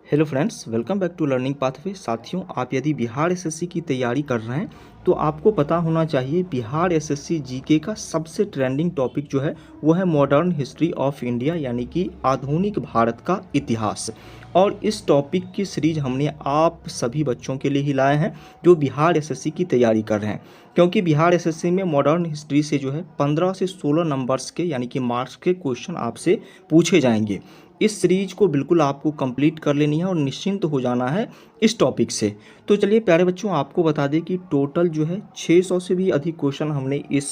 Hello friends, welcome back to learning pathway. साथियों, आप यदि बिहार एसएससी की तैयारी कर रहे हैं तो आपको पता होना चाहिए बिहार एसएससी जीके का सबसे ट्रेंडिंग टॉपिक जो है वो है मॉडर्न हिस्ट्री ऑफ इंडिया, यानी कि आधुनिक भारत का इतिहास। और इस टॉपिक की सीरीज हमने आप सभी बच्चों के लिए ही लाए हैं जो बिहार एसएससी की तैयारी कर रहे हैं, क्योंकि बिहार एसएससी में मॉडर्न हिस्ट्री से जो है 15 से 16 नंबर्स के यानी कि मार्क्स के क्वेश्चन आपसे पूछे जाएंगे। इस सीरीज को बिल्कुल आपको कंप्लीट कर लेनी है और निश्चिंत हो जाना है इस टॉपिक से। तो चलिए प्यारे बच्चों, आपको बता दें कि टोटल जो है 600 से भी अधिक क्वेश्चन हमने इस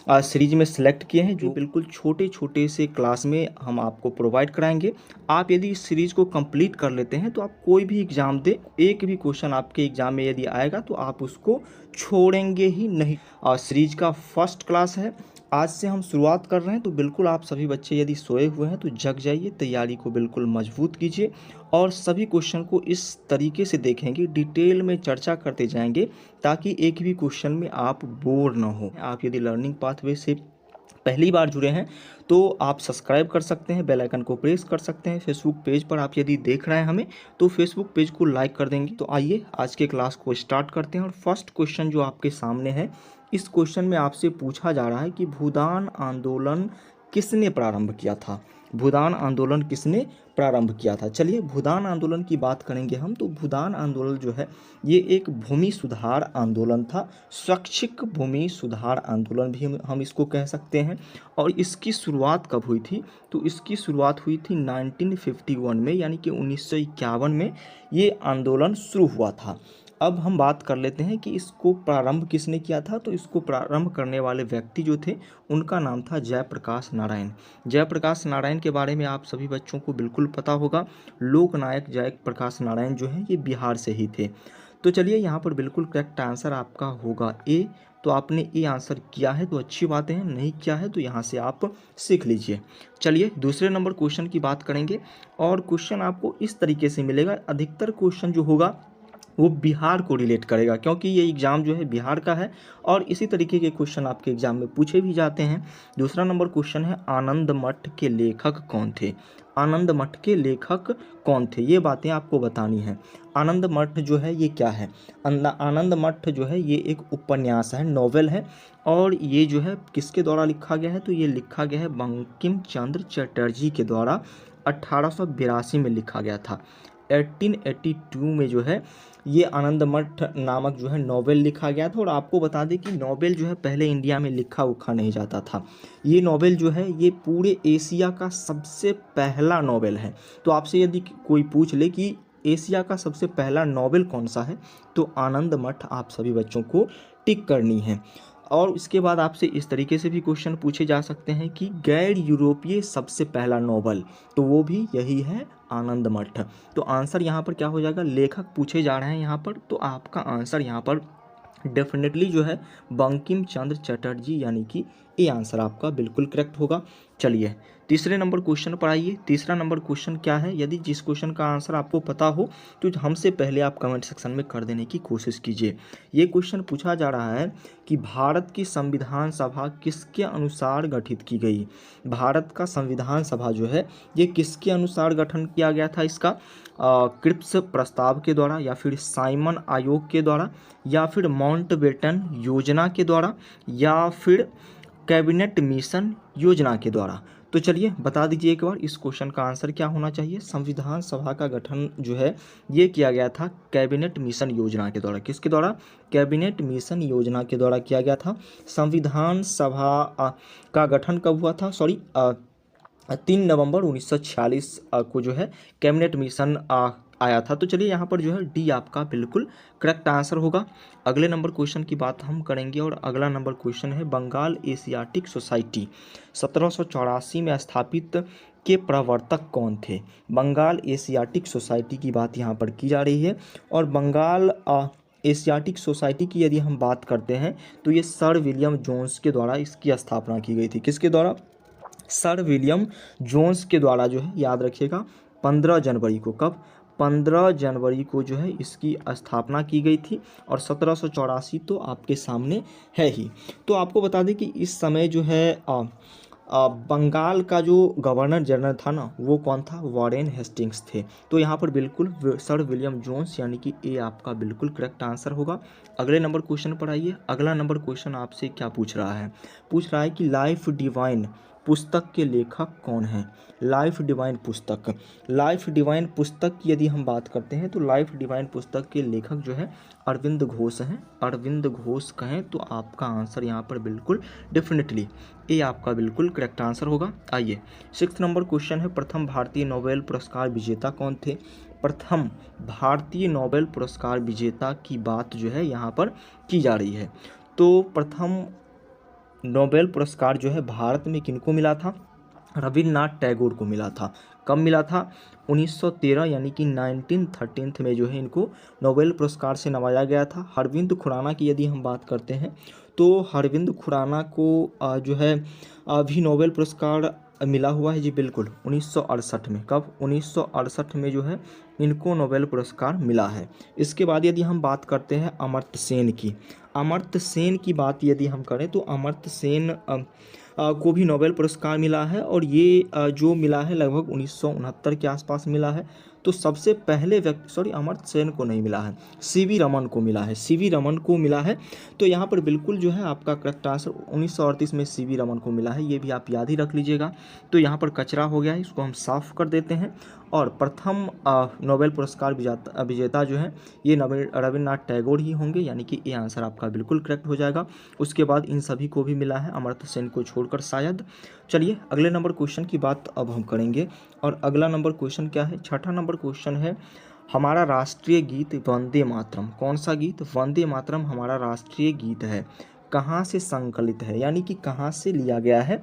सीरीज में सिलेक्ट किए हैं, जो बिल्कुल छोटे छोटे से क्लास में हम आपको प्रोवाइड कराएंगे। आप यदि इस सीरीज को कंप्लीट कर लेते हैं तो आप कोई भी एग्जाम दे, एक भी क्वेश्चन आपके एग्जाम में यदि आएगा तो आप उसको छोड़ेंगे ही नहीं। सीरीज का फर्स्ट क्लास है, आज से हम शुरुआत कर रहे हैं। तो बिल्कुल आप सभी बच्चे यदि सोए हुए हैं तो जग जाइए, तैयारी को बिल्कुल मजबूत कीजिए और सभी क्वेश्चन को इस तरीके से देखेंगे, डिटेल में चर्चा करते जाएंगे, ताकि एक भी क्वेश्चन में आप बोर ना हो। आप यदि लर्निंग पाथवे से पहली बार जुड़े हैं तो आप सब्सक्राइब कर सकते हैं, बेल आइकन को प्रेस कर सकते हैं। फेसबुक पेज पर आप यदि देख रहे हैं हमें तो फेसबुक पेज को लाइक कर देंगे। तो आइए आज के क्लास को स्टार्ट करते हैं। और फर्स्ट क्वेश्चन जो आपके सामने है, इस क्वेश्चन में आपसे पूछा जा रहा है कि भूदान आंदोलन किसने प्रारंभ किया था। भूदान आंदोलन किसने प्रारंभ किया था। चलिए भूदान आंदोलन की बात करेंगे हम। तो भूदान आंदोलन जो है ये एक भूमि सुधार आंदोलन था, स्वैच्छिक भूमि सुधार आंदोलन भी हम इसको कह सकते हैं। और इसकी शुरुआत कब हुई थी? तो इसकी शुरुआत हुई थी 1951 में, यानी कि 1951 में ये आंदोलन शुरू हुआ था। अब हम बात कर लेते हैं कि इसको प्रारंभ किसने किया था। तो इसको प्रारंभ करने वाले व्यक्ति जो थे उनका नाम था जयप्रकाश नारायण। जयप्रकाश नारायण के बारे में आप सभी बच्चों को बिल्कुल पता होगा। लोकनायक जयप्रकाश नारायण जो हैं ये बिहार से ही थे। तो चलिए यहाँ पर बिल्कुल करेक्ट आंसर आपका होगा ए। तो आपने ए आंसर किया है तो अच्छी बात है, नहीं किया है तो यहाँ से आप सीख लीजिए। चलिए दूसरे नंबर क्वेश्चन की बात करेंगे। और क्वेश्चन आपको इस तरीके से मिलेगा, अधिकतर क्वेश्चन जो होगा वो बिहार को रिलेट करेगा, क्योंकि ये एग्ज़ाम जो है बिहार का है और इसी तरीके के क्वेश्चन आपके एग्जाम में पूछे भी जाते हैं। दूसरा नंबर क्वेश्चन है, आनंद मठ के लेखक कौन थे। आनंद मठ के लेखक कौन थे, ये बातें आपको बतानी है। आनंद मठ जो है ये क्या है? आनंद मठ जो है ये एक उपन्यास है, नॉवेल है। और ये जो है किसके द्वारा लिखा गया है? तो ये लिखा गया है बंकिम चंद्र चटर्जी के द्वारा। 1882 में लिखा गया था। 1882 में जो है ये आनंद मठ नामक जो है नॉवेल लिखा गया था। और आपको बता दें कि नॉवेल जो है पहले इंडिया में लिखा उखा नहीं जाता था। ये नॉवेल जो है ये पूरे एशिया का सबसे पहला नॉवेल है। तो आपसे यदि कोई पूछ ले कि एशिया का सबसे पहला नॉवेल कौन सा है, तो आनंद मठ आप सभी बच्चों को टिक करनी है। और इसके बाद आपसे इस तरीके से भी क्वेश्चन पूछे जा सकते हैं कि गैर यूरोपीय सबसे पहला नॉवल, तो वो भी यही है, आनंद मठ। तो आंसर यहाँ पर क्या हो जाएगा? लेखक पूछे जा रहे हैं यहाँ पर, तो आपका आंसर यहाँ पर डेफिनेटली जो है बंकिम चंद्र चटर्जी, यानी कि ये आंसर आपका बिल्कुल करेक्ट होगा। चलिए तीसरे नंबर क्वेश्चन पर आइए। तीसरा नंबर क्वेश्चन क्या है? यदि जिस क्वेश्चन का आंसर आपको पता हो तो हमसे पहले आप कमेंट सेक्शन में कर देने की कोशिश कीजिए। ये क्वेश्चन पूछा जा रहा है कि भारत की संविधान सभा किसके अनुसार गठित की गई। भारत का संविधान सभा जो है ये किसके अनुसार गठन किया गया था? इसका क्रिप्स प्रस्ताव के द्वारा, या फिर साइमन आयोग के द्वारा, या फिर माउंटबेटन योजना के द्वारा, या फिर कैबिनेट मिशन योजना के द्वारा। तो चलिए बता दीजिए एक बार, इस क्वेश्चन का आंसर क्या होना चाहिए? संविधान सभा का गठन जो है ये किया गया था कैबिनेट मिशन योजना के द्वारा। किसके द्वारा? कैबिनेट मिशन योजना के द्वारा किया गया था। संविधान सभा का गठन कब हुआ था? 3 नवंबर 1946 को जो है कैबिनेट मिशन आया था। तो चलिए यहाँ पर जो है डी आपका बिल्कुल करेक्ट आंसर होगा। अगले नंबर क्वेश्चन की बात हम करेंगे और अगला नंबर क्वेश्चन है, बंगाल एशियाटिक सोसाइटी 1784 में स्थापित के प्रवर्तक कौन थे। बंगाल एशियाटिक सोसाइटी की बात यहाँ पर की जा रही है। और बंगाल एशियाटिक सोसाइटी की यदि हम बात करते हैं तो ये सर विलियम जोन्स के द्वारा इसकी स्थापना की गई थी। किसके द्वारा? सर विलियम जोन्स के द्वारा जो है, याद रखिएगा 15 जनवरी को। कब? 15 जनवरी को जो है इसकी स्थापना की गई थी। और 1784 तो आपके सामने है ही। तो आपको बता दें कि इस समय जो है बंगाल का जो गवर्नर जनरल था ना, वो कौन था? वॉरेन हेस्टिंग्स थे। तो यहाँ पर बिल्कुल सर विलियम जोन्स, यानी कि ए आपका बिल्कुल करेक्ट आंसर होगा। अगले नंबर क्वेश्चन पर आइए। अगला नंबर क्वेश्चन आपसे क्या पूछ रहा है? पूछ रहा है कि लाइफ डिवाइन पुस्तक के लेखक कौन हैं? लाइफ डिवाइन पुस्तक, लाइफ डिवाइन पुस्तक की यदि हम बात करते हैं तो लाइफ डिवाइन पुस्तक के लेखक जो है अरविंद घोष हैं। अरविंद घोष कहें तो आपका आंसर यहाँ पर बिल्कुल डेफिनेटली ए आपका बिल्कुल करेक्ट आंसर होगा। आइए 6 नंबर क्वेश्चन है, प्रथम भारतीय नोबेल पुरस्कार विजेता कौन थे? प्रथम भारतीय नोबेल पुरस्कार विजेता की बात जो है यहाँ पर की जा रही है। तो प्रथम नोबेल पुरस्कार जो है भारत में किनको मिला था? रविन्द्रनाथ टैगोर को मिला था। कब मिला था? 1913 यानी कि 1913 में जो है इनको नोबेल पुरस्कार से नवाजा गया था। हरविंद खुराना की यदि हम बात करते हैं तो हरविंद खुराना को जो है अभी नोबेल पुरस्कार मिला हुआ है जी, बिल्कुल 1968 में। कब? 1968 में जो है इनको नोबेल पुरस्कार मिला है। इसके बाद यदि हम बात करते हैं अमर्त्य सेन की, अमर्त्य सेन की बात यदि हम करें तो अमर्त्य सेन को भी नोबेल पुरस्कार मिला है, और ये जो मिला है लगभग 1969 के आसपास मिला है। तो सबसे पहले व्यक्ति, अमर्त्य सेन को नहीं मिला है, सीवी रमन को मिला है, सीवी रमन को मिला है। तो यहाँ पर बिल्कुल जो है आपका करेक्ट आंसर 1938 में सीवी रमन को मिला है, ये भी आप याद ही रख लीजिएगा। तो यहाँ पर कचरा हो गया है, इसको हम साफ कर देते हैं। और प्रथम नोबेल पुरस्कार विजेता जो है ये रविन्द्रनाथ टैगोर ही होंगे, यानी कि ये आंसर आपका बिल्कुल करेक्ट हो जाएगा। उसके बाद इन सभी को भी मिला है, अमर्त्य सेन को छोड़कर शायद। चलिए अगले नंबर क्वेश्चन की बात अब हम करेंगे। और अगला नंबर क्वेश्चन क्या है? 6ठा नंबर क्वेश्चन है, हमारा राष्ट्रीय गीत वंदे मातरम। कौन सा गीत? वंदे मातरम हमारा राष्ट्रीय गीत है। कहाँ से संकलित है, यानी कि कहाँ से लिया गया है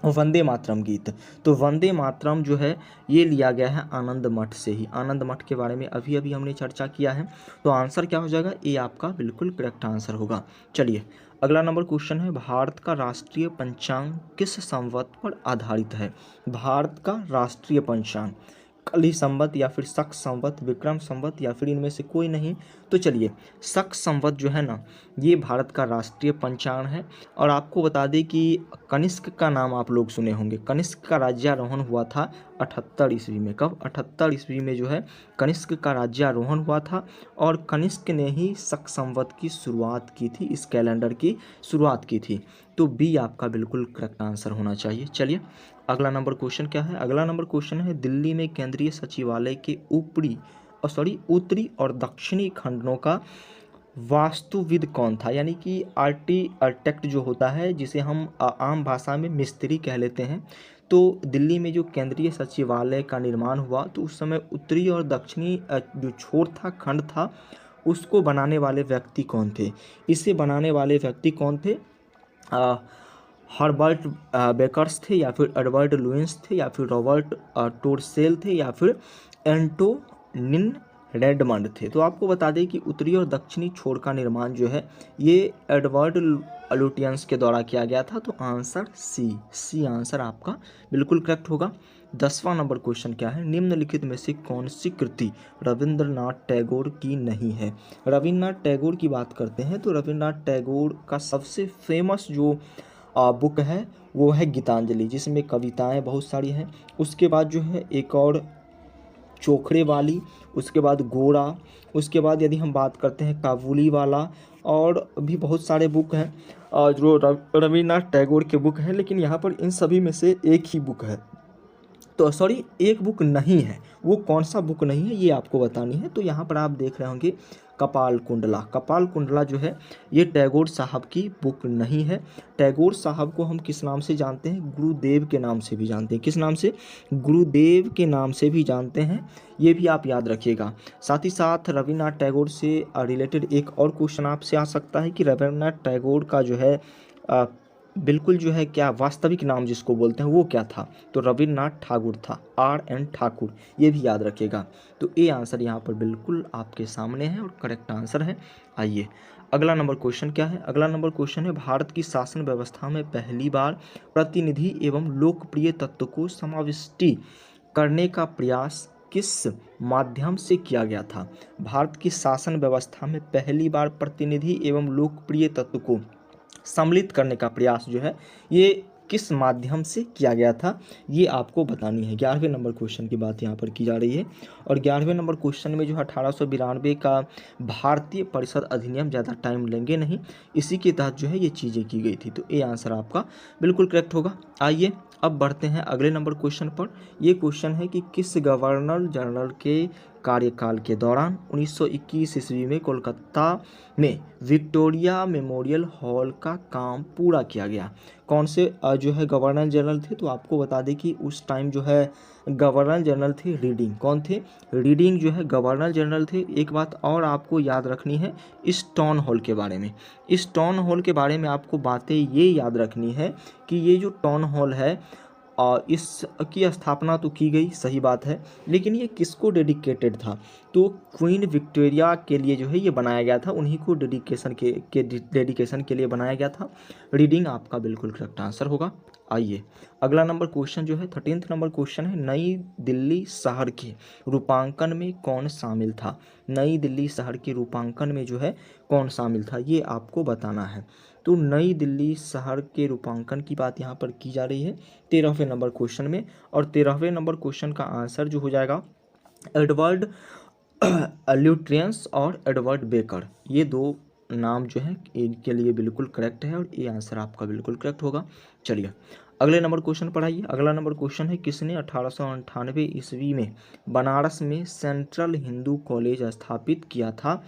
वंदे मातरम गीत? तो वंदे मातरम जो है ये लिया गया है आनंद मठ से ही। आनंद मठ के बारे में अभी अभी हमने चर्चा किया है। तो आंसर क्या हो जाएगा? ये आपका बिल्कुल करेक्ट आंसर होगा। चलिए अगला नंबर क्वेश्चन है, भारत का राष्ट्रीय पंचांग किस संवत पर आधारित है? भारत का राष्ट्रीय पंचांग कली संवत या फिर शक संवत, विक्रम संवत, या फिर इनमें से कोई नहीं? तो चलिए शक संवत जो है ना, ये भारत का राष्ट्रीय पंचांग है। और आपको बता दें कि कनिष्क का नाम आप लोग सुने होंगे। कनिष्क का राज्यारोहण हुआ था 78 ईस्वी में। कब? 78 ईस्वी में जो है कनिष्क का राज्यारोहण हुआ था, और कनिष्क ने ही शक संवत की शुरुआत की थी, इस कैलेंडर की शुरुआत की थी। तो बी आपका बिल्कुल करेक्ट आंसर होना चाहिए। चलिए अगला नंबर क्वेश्चन क्या है? अगला नंबर क्वेश्चन है, दिल्ली में केंद्रीय सचिवालय के उत्तरी और दक्षिणी खंडों का वास्तुविद कौन था? यानी कि आर्किटेक्ट जो होता है, जिसे हम आम भाषा में मिस्त्री कह लेते हैं। तो दिल्ली में जो केंद्रीय सचिवालय का निर्माण हुआ तो उस समय उत्तरी और दक्षिणी जो छोर था, खंड था, उसको बनाने वाले व्यक्ति कौन थे? इसे बनाने वाले व्यक्ति कौन थे? हर्बर्ट बेकर्स थे, या फिर एडवर्ड लुइस थे, या फिर रॉबर्ट टोरसेल थे, या फिर एंटोनिन रेडमंड थे? तो आपको बता दें कि उत्तरी और दक्षिणी छोर का निर्माण जो है ये एडवर्ड लुटियंस के द्वारा किया गया था। तो आंसर सी आंसर आपका बिल्कुल करेक्ट होगा। 10वां नंबर क्वेश्चन क्या है? निम्नलिखित में से कौन सी कृति रविंद्रनाथ टैगोर की नहीं है? रविंद्रनाथ टैगोर की बात करते हैं तो रविंद्रनाथ टैगोर का सबसे फेमस जो बुक है वो है गीतांजलि, जिसमें कविताएं बहुत सारी हैं। उसके बाद जो है एक और चोखड़े वाली, उसके बाद गोरा, उसके बाद यदि हम बात करते हैं काबुली वाला, और भी बहुत सारे बुक हैं जो रविन्द्रनाथ टैगोर के बुक हैं। लेकिन यहाँ पर इन सभी में से एक ही बुक है, तो एक बुक नहीं है। वो कौन सा बुक नहीं है ये आपको बतानी है। तो यहाँ पर आप देख रहे होंगे कपाल कुंडला। कपाल कुंडला जो है ये टैगोर साहब की बुक नहीं है। टैगोर साहब को हम किस नाम से जानते हैं? गुरुदेव के नाम से भी जानते हैं। किस नाम से? गुरुदेव के नाम से भी जानते हैं, ये भी आप याद रखिएगा। साथ ही साथ रविन्द्रनाथ टैगोर से रिलेटेड एक और क्वेश्चन आपसे आ सकता है कि रविन्द्रनाथ टैगोर का जो है बिल्कुल जो है क्या वास्तविक नाम जिसको बोलते हैं वो क्या था? तो रविन्द्रनाथ ठाकुर था, RN ठाकुर, ये भी याद रखिएगा। तो ये आंसर यहाँ पर बिल्कुल आपके सामने है और करेक्ट आंसर है। आइए अगला नंबर क्वेश्चन क्या है? अगला नंबर क्वेश्चन है, भारत की शासन व्यवस्था में पहली बार प्रतिनिधि एवं लोकप्रिय तत्व को समाविष्टि करने का प्रयास किस माध्यम से किया गया था? भारत की शासन व्यवस्था में पहली बार प्रतिनिधि एवं लोकप्रिय तत्व को सम्मिलित करने का प्रयास जो है ये किस माध्यम से किया गया था, ये आपको बतानी है। 11वें नंबर क्वेश्चन की बात यहाँ पर की जा रही है। और 11वें नंबर क्वेश्चन में जो है 1892 का भारतीय परिषद अधिनियम, ज़्यादा टाइम लेंगे नहीं, इसी के तहत जो है ये चीज़ें की गई थी। तो ये आंसर आपका बिल्कुल करेक्ट होगा। आइए अब बढ़ते हैं अगले नंबर क्वेश्चन पर। ये क्वेश्चन है कि किस गवर्नर जनरल के कार्यकाल के दौरान 1921 ईस्वी में कोलकाता में विक्टोरिया मेमोरियल हॉल का काम पूरा किया गया। कौन से जो है गवर्नर जनरल थे, तो आपको बता दें कि उस टाइम जो है गवर्नर जनरल थे रीडिंग। कौन थे? रीडिंग जो है गवर्नर जनरल थे। एक बात और आपको याद रखनी है इस टाउन हॉल के बारे में। इस टाउन हॉल के बारे में आपको बातें ये याद रखनी है कि ये जो टाउन हॉल है इसकी स्थापना तो की गई, सही बात है, लेकिन ये किसको डेडिकेटेड था? तो क्वीन विक्टोरिया के लिए जो है ये बनाया गया था, उन्हीं को डेडिकेशन के लिए बनाया गया था। रीडिंग आपका बिल्कुल करेक्ट आंसर होगा। आइए अगला नंबर क्वेश्चन जो है 13th नंबर क्वेश्चन है, नई दिल्ली शहर के रूपांकन में कौन शामिल था? नई दिल्ली शहर के रूपांकन में जो है कौन शामिल था, ये आपको बताना है। तो नई दिल्ली शहर के रूपांकन की बात यहाँ पर की जा रही है 13वें नंबर क्वेश्चन में। और 13वें नंबर क्वेश्चन का आंसर जो हो जाएगा एडवर्ड ल्यूट्रियंस और एडवर्ड बेकर, ये दो नाम जो है इनके लिए बिल्कुल करेक्ट है और ये आंसर आपका बिल्कुल करेक्ट होगा। चलिए अगले नंबर क्वेश्चन पर आइए। अगला नंबर क्वेश्चन है, किसने 1898 ईस्वी में बनारस में सेंट्रल हिंदू कॉलेज स्थापित किया था,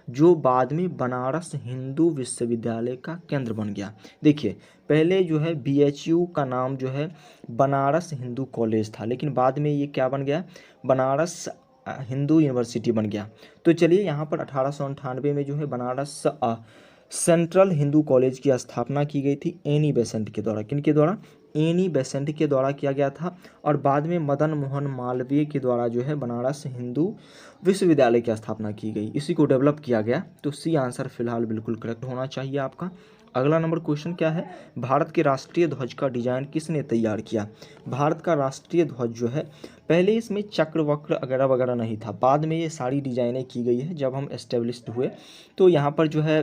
जो बाद में बनारस हिंदू विश्वविद्यालय का केंद्र बन गया? देखिए पहले जो है BHU का नाम जो है बनारस हिंदू कॉलेज था, लेकिन बाद में ये क्या बन गया? बनारस हिंदू यूनिवर्सिटी बन गया। तो चलिए यहाँ पर 1898 में जो है बनारस सेंट्रल हिंदू कॉलेज की स्थापना की गई थी एनी बेसेंट के द्वारा। किन के द्वारा? एनी बेसेंट के द्वारा किया गया था। और बाद में मदन मोहन मालवीय के द्वारा जो है बनारस हिंदू विश्वविद्यालय की स्थापना की गई, इसी को डेवलप किया गया। तो सी आंसर फिलहाल बिल्कुल करेक्ट होना चाहिए आपका। अगला नंबर क्वेश्चन क्या है, भारत के राष्ट्रीय ध्वज का डिजाइन किसने तैयार किया? भारत का राष्ट्रीय ध्वज जो है पहले इसमें चक्र वक्र वगैरह वगैरह नहीं था, बाद में ये सारी डिजाइनें की गई है जब हम एस्टेब्लिश्ड हुए। तो यहाँ पर जो है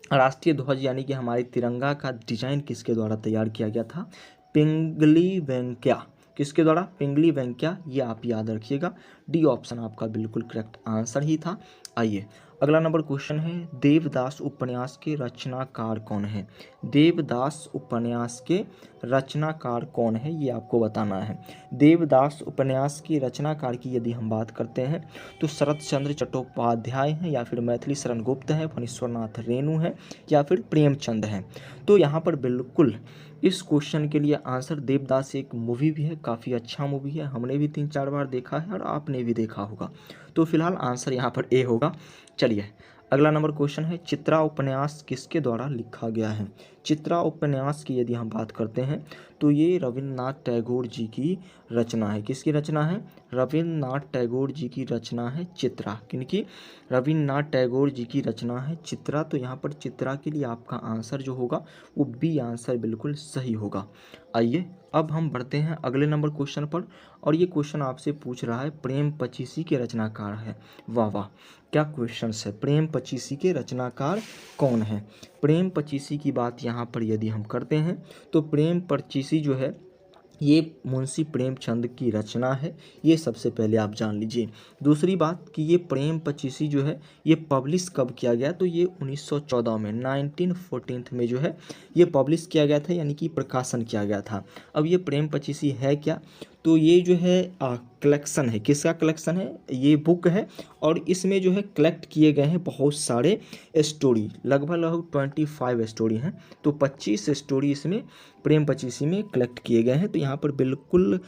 राष्ट्रीय ध्वज यानी कि हमारे तिरंगा का डिजाइन किसके द्वारा तैयार किया गया था? पिंगली वेंकैया। किसके द्वारा? पिंगली वेंकैया, ये आप याद रखिएगा। डी ऑप्शन आपका बिल्कुल करेक्ट आंसर ही था। आइए अगला नंबर क्वेश्चन है, देवदास उपन्यास के रचनाकार कौन है? देवदास उपन्यास के रचनाकार कौन है, ये आपको बताना है। देवदास उपन्यास की रचनाकार की यदि हम बात करते हैं तो शरत चंद्र चट्टोपाध्याय हैं, या फिर मैथिली शरण गुप्त है, फणीश्वरनाथ रेणु है, या फिर प्रेमचंद हैं। तो यहाँ पर बिल्कुल इस क्वेश्चन के लिए आंसर देवदास एक मूवी भी है, काफ़ी अच्छा मूवी है, हमने भी 3-4 बार देखा है और आपने भी देखा होगा। तो फिलहाल आंसर यहाँ पर ए होगा। चलिए अगला नंबर क्वेश्चन है, चित्रा उपन्यास किसके द्वारा लिखा गया है? चित्रा उपन्यास की यदि हम बात करते हैं तो ये रविन्द्रनाथ टैगोर जी की रचना है। किसकी रचना है? रविन्द्रनाथ टैगोर जी की रचना है चित्रा। किनकी? रविन्द्रनाथ टैगोर जी की रचना है चित्रा। तो यहाँ पर चित्रा के लिए आपका आंसर जो होगा वो बी आंसर बिल्कुल सही होगा। आइए अब हम बढ़ते हैं अगले नंबर क्वेश्चन पर, और ये क्वेश्चन आपसे पूछ रहा है प्रेम पचीसी के रचनाकार है। वाह वाह, क्या क्वेश्चन है! प्रेम पचीसी के रचनाकार कौन है? प्रेम पचीसी की बात यहाँ पर यदि हम करते हैं तो प्रेम पचीसी जो है ये मुंशी प्रेमचंद की रचना है, ये सबसे पहले आप जान लीजिए। दूसरी बात कि ये प्रेम पचीसी जो है ये पब्लिश कब किया गया? तो ये 1914 में 1914 में जो है ये पब्लिश किया गया था, यानी कि प्रकाशन किया गया था। अब ये प्रेम पचीसी है क्या? तो ये जो है कलेक्शन है। किसका कलेक्शन है? ये बुक है और इसमें जो है कलेक्ट किए गए हैं बहुत सारे स्टोरी, लगभग 25 स्टोरी हैं। तो 25 स्टोरी इसमें प्रेम पचीसी में कलेक्ट किए गए हैं। तो यहाँ पर बिल्कुल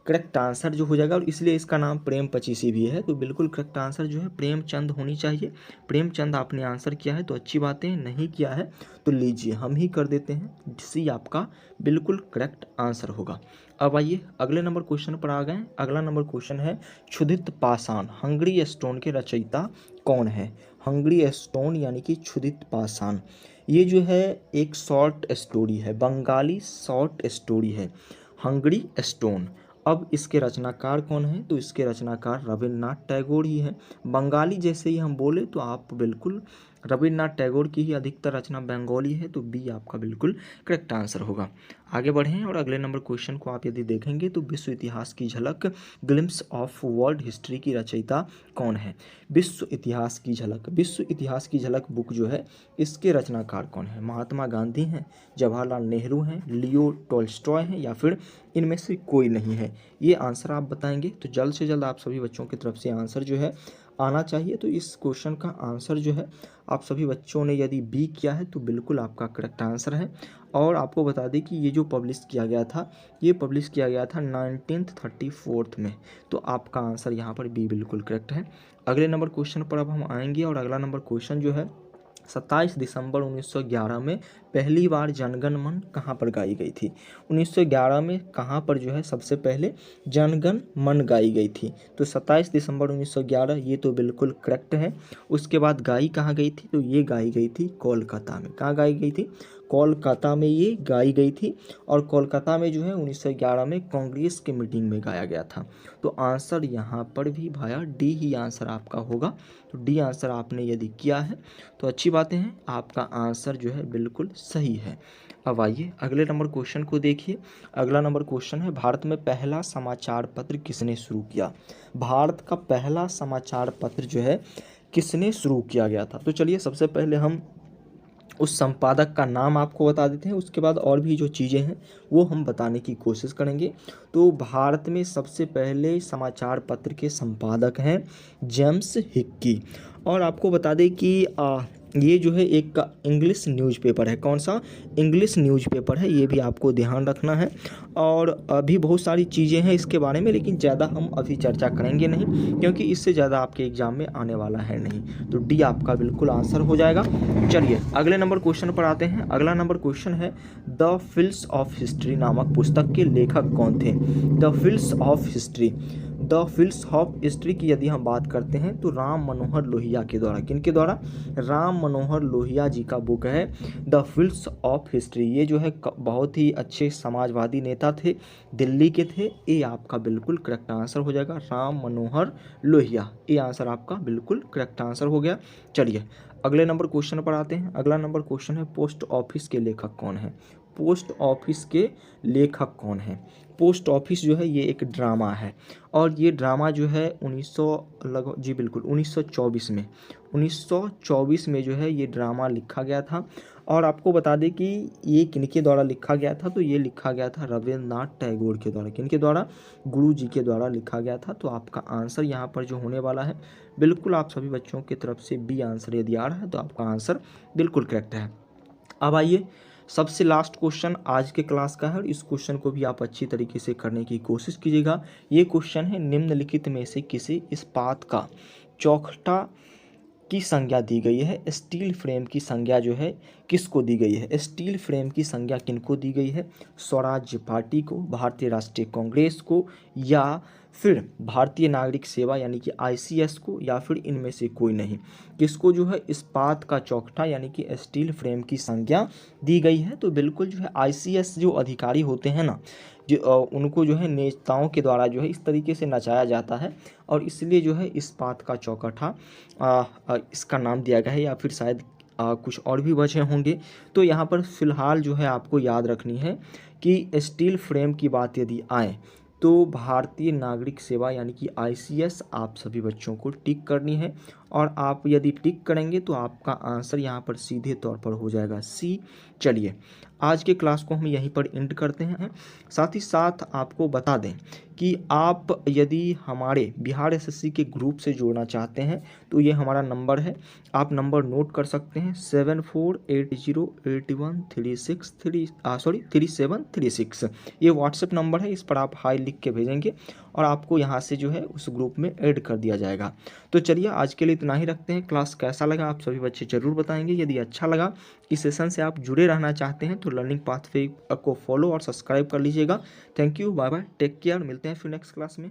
करेक्ट आंसर जो हो जाएगा, और इसलिए इसका नाम प्रेम पचीसी भी है। तो बिल्कुल करेक्ट आंसर जो है प्रेमचंद होनी चाहिए। प्रेमचंद आपने आंसर किया है तो अच्छी बात है, नहीं किया है तो लीजिए हम ही कर देते हैं, सी आपका बिल्कुल करेक्ट आंसर होगा। अब आइए अगले नंबर क्वेश्चन पर आ गए। अगला नंबर क्वेश्चन है, क्षुधित पाषाण हंगरी स्टोन के रचयिता कौन है? हंगरी स्टोन यानी कि क्षुधित पाषाण, ये जो है एक शॉर्ट स्टोरी है, बंगाली शॉर्ट स्टोरी है हंगरी स्टोन। अब इसके रचनाकार कौन है? तो इसके रचनाकार रविन्द्रनाथ टैगोर ही हैं। बंगाली जैसे ही हम बोले तो आप बिल्कुल रविन्द्रनाथ टैगोर की ही अधिकतर रचना बंगाली है, तो बी आपका बिल्कुल करेक्ट आंसर होगा। आगे बढ़ें और अगले नंबर क्वेश्चन को आप यदि देखेंगे तो विश्व इतिहास की झलक ग्लिम्स ऑफ वर्ल्ड हिस्ट्री की रचयिता कौन है? विश्व इतिहास की झलक, विश्व इतिहास की झलक बुक जो है इसके रचनाकार कौन है? महात्मा गांधी हैं, जवाहरलाल नेहरू हैं, लियो टॉल्स्टॉय हैं, या फिर इनमें से कोई नहीं है? ये आंसर आप बताएंगे तो जल्द से जल्द आप सभी बच्चों की तरफ से आंसर जो है आना चाहिए। तो इस क्वेश्चन का आंसर जो है आप सभी बच्चों ने यदि बी किया है तो बिल्कुल आपका करेक्ट आंसर है। और आपको बता दें कि ये जो पब्लिश किया गया था, ये पब्लिश किया गया था 1934 में, तो आपका आंसर यहाँ पर बी बिल्कुल करेक्ट है। अगले नंबर क्वेश्चन पर अब हम आएंगे और अगला नंबर क्वेश्चन जो है 27 दिसंबर 1911 में पहली बार जनगण मन कहाँ पर गाई गई थी? 1911 में कहाँ पर जो है सबसे पहले जनगण मन गाई गई थी? तो 27 दिसंबर 1911 ये तो बिल्कुल करेक्ट है। उसके बाद गाई कहाँ गई थी? तो ये गाई गई थी कोलकाता में। कहाँ गाई गई थी? कोलकाता में ये गाई गई थी। और कोलकाता में जो है 1911 में कांग्रेस के मीटिंग में गाया गया था। तो आंसर यहाँ पर भी भाया डी ही आंसर आपका होगा। तो डी आंसर आपने यदि किया है तो अच्छी बातें हैं, आपका आंसर जो है बिल्कुल सही है। अब आइए अगले नंबर क्वेश्चन को देखिए। अगला नंबर क्वेश्चन है भारत में पहला समाचार पत्र किसने शुरू किया? भारत का पहला समाचार पत्र जो है किसने शुरू किया गया था? तो चलिए सबसे पहले हम उस संपादक का नाम आपको बता देते हैं, उसके बाद और भी जो चीज़ें हैं वो हम बताने की कोशिश करेंगे। तो भारत में सबसे पहले समाचार पत्र के संपादक हैं जेम्स हिक्की। और आपको बता दें कि ये जो है एक इंग्लिश न्यूज़पेपर है। कौन सा? इंग्लिश न्यूज़पेपर है, ये भी आपको ध्यान रखना है। और अभी बहुत सारी चीज़ें हैं इसके बारे में, लेकिन ज़्यादा हम अभी चर्चा करेंगे नहीं, क्योंकि इससे ज़्यादा आपके एग्जाम में आने वाला है नहीं। तो डी आपका बिल्कुल आंसर हो जाएगा। चलिए अगले नंबर क्वेश्चन पर आते हैं। अगला नंबर क्वेश्चन है द फिल्स ऑफ हिस्ट्री नामक पुस्तक के लेखक कौन थे? The fills of history, the fills of history की यदि हम बात करते हैं तो राम मनोहर लोहिया के द्वारा, किनके द्वारा? राम मनोहर लोहिया जी का बुक है द फिल्स ऑफ हिस्ट्री। ये जो है बहुत ही अच्छे समाजवादी नेता थे, दिल्ली के थे। ये आपका बिल्कुल करेक्ट आंसर हो जाएगा, राम मनोहर लोहिया। ये आंसर आपका बिल्कुल करेक्ट आंसर हो गया। चलिए अगले नंबर क्वेश्चन पर आते हैं। अगला नंबर क्वेश्चन है पोस्ट ऑफिस के लेखक कौन है? पोस्ट ऑफिस के लेखक कौन है? पोस्ट ऑफिस जो है ये एक ड्रामा है, और ये ड्रामा जो है 1924 में 1924 में जो है ये ड्रामा लिखा गया था। और आपको बता दें कि ये किनके द्वारा लिखा गया था? तो ये लिखा गया था रविन्द्रनाथ टैगोर के द्वारा। किनके द्वारा? गुरु जी के द्वारा लिखा गया था। तो आपका आंसर यहाँ पर जो होने वाला है बिल्कुल आप सभी बच्चों की तरफ से बी आंसर यदि आ रहा है तो आपका आंसर बिल्कुल करेक्ट है। अब आइए सबसे लास्ट क्वेश्चन आज के क्लास का है, और इस क्वेश्चन को भी आप अच्छी तरीके से करने की कोशिश कीजिएगा। ये क्वेश्चन है निम्नलिखित में से किसी इस्पात का चौखटा की संज्ञा दी गई है? स्टील फ्रेम की संज्ञा जो है किसको दी गई है? स्टील फ्रेम की संज्ञा किनको दी गई है? स्वराज्य पार्टी को, भारतीय राष्ट्रीय कांग्रेस को, या फिर भारतीय नागरिक सेवा यानी कि ICS को, या फिर इनमें से कोई नहीं? किसको जो है इस्पात का चौखटा यानी कि स्टील फ्रेम की संज्ञा दी गई है? तो बिल्कुल जो है ICS जो अधिकारी होते हैं ना, जो उनको जो है नेताओं के द्वारा जो है इस तरीके से नचाया जाता है, और इसलिए जो है इस्पात का चौखटा इसका नाम दिया गया है, या फिर शायद कुछ और भी वजह होंगे। तो यहाँ पर फ़िलहाल जो है आपको याद रखनी है कि स्टील फ्रेम की बात यदि आए तो भारतीय नागरिक सेवा यानी कि ICS आप सभी बच्चों को टिक करनी है, और आप यदि टिक करेंगे तो आपका आंसर यहाँ पर सीधे तौर पर हो जाएगा सी। चलिए आज के क्लास को हम यहीं पर एंड करते हैं। साथ ही साथ आपको बता दें कि आप यदि हमारे बिहार SSC के ग्रुप से जुड़ना चाहते हैं तो ये हमारा नंबर है, आप नंबर नोट कर सकते हैं 7480813736। ये व्हाट्सएप नंबर है, इस पर आप हाई लिख के भेजेंगे और आपको यहाँ से जो है उस ग्रुप में ऐड कर दिया जाएगा। तो चलिए आज के लिए इतना ही रखते हैं। क्लास कैसा लगा आप सभी बच्चे ज़रूर बताएंगे। यदि अच्छा लगा, इस सेशन से आप जुड़े रहना चाहते हैं तो लर्निंग पाथवे को फॉलो और सब्सक्राइब कर लीजिएगा। Thank you, bye bye, take care, मिलते हैं फिर नेक्स्ट क्लास में।